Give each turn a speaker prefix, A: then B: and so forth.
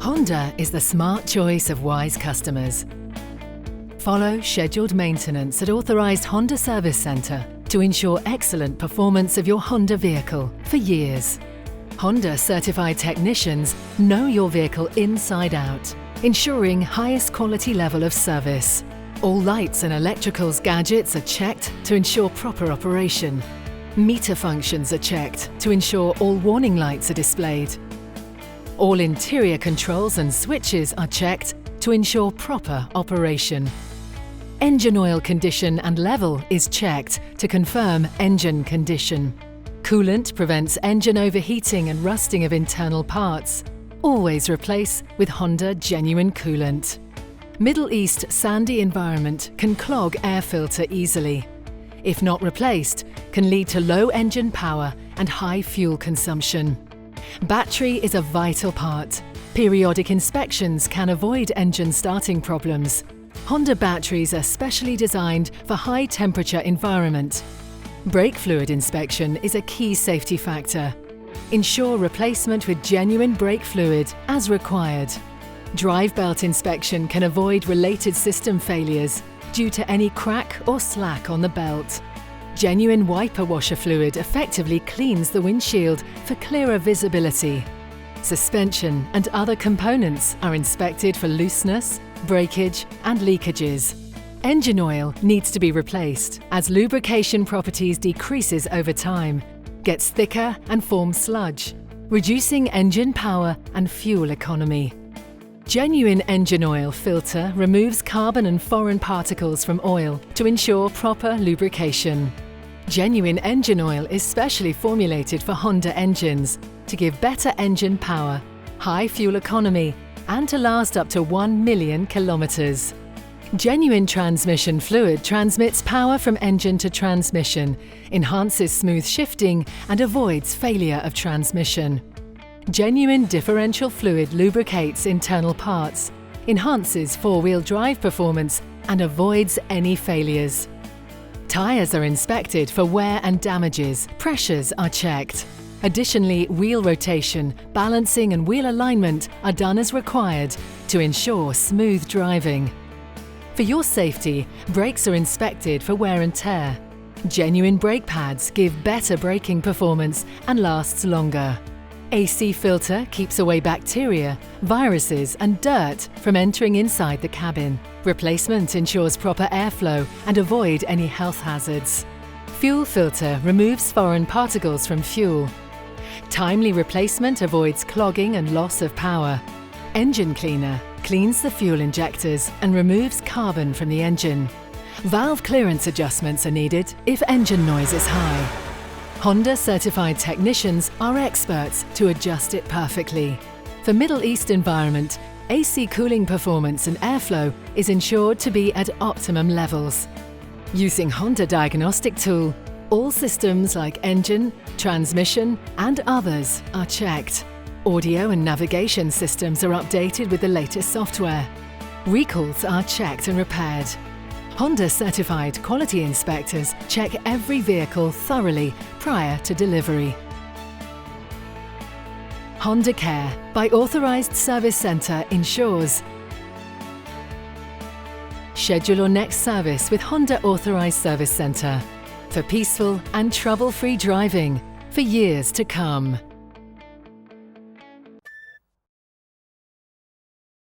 A: Honda is the smart choice of wise customers. Follow scheduled maintenance at authorized Honda Service Center to ensure excellent performance of your Honda vehicle for years. Honda certified technicians know your vehicle inside out, ensuring highest quality level of service. All lights and electricals gadgets are checked to ensure proper operation. Meter functions are checked to ensure all warning lights are displayed. All interior controls and switches are checked to ensure proper operation. Engine oil condition and level is checked to confirm engine condition. Coolant prevents engine overheating and rusting of internal parts. Always replace with Honda genuine coolant. Middle East sandy environment can clog air filter easily. If not replaced, can lead to low engine power and high fuel consumption. Battery is a vital part. Periodic inspections can avoid engine starting problems. Honda batteries are specially designed for high temperature environment. Brake fluid inspection is a key safety factor. Ensure replacement with genuine brake fluid as required. Drive belt inspection can avoid related system failures due to any crack or slack on the belt. Genuine wiper washer fluid effectively cleans the windshield for clearer visibility. Suspension and other components are inspected for looseness, breakage and leakages. Engine oil needs to be replaced as lubrication properties decreases over time, gets thicker and forms sludge, reducing engine power and fuel economy. Genuine engine oil filter removes carbon and foreign particles from oil to ensure proper lubrication. Genuine engine oil is specially formulated for Honda engines to give better engine power, high fuel economy, and to last up to 1 million kilometers. Genuine transmission fluid transmits power from engine to transmission, enhances smooth shifting, and avoids failure of transmission. Genuine differential fluid lubricates internal parts, enhances four-wheel drive performance, and avoids any failures. Tyres are inspected for wear and damages, pressures are checked. Additionally, wheel rotation, balancing and wheel alignment are done as required to ensure smooth driving. For your safety, brakes are inspected for wear and tear. Genuine brake pads give better braking performance and lasts longer. AC filter keeps away bacteria, viruses and dirt from entering inside the cabin. Replacement ensures proper airflow and avoid any health hazards. Fuel filter removes foreign particles from fuel. Timely replacement avoids clogging and loss of power. Engine cleaner cleans the fuel injectors and removes carbon from the engine. Valve clearance adjustments are needed if engine noise is high. Honda certified technicians are experts to adjust it perfectly. For Middle East environment, AC cooling performance and airflow is ensured to be at optimum levels. Using Honda diagnostic tool, all systems like engine, transmission and others are checked. Audio and navigation systems are updated with the latest software. Recalls are checked and repaired. Honda certified quality inspectors check every vehicle thoroughly prior to delivery. Honda Care by Authorized Service Center ensures. Schedule your next service with Honda Authorized Service Center for peaceful and trouble-free driving for years to come.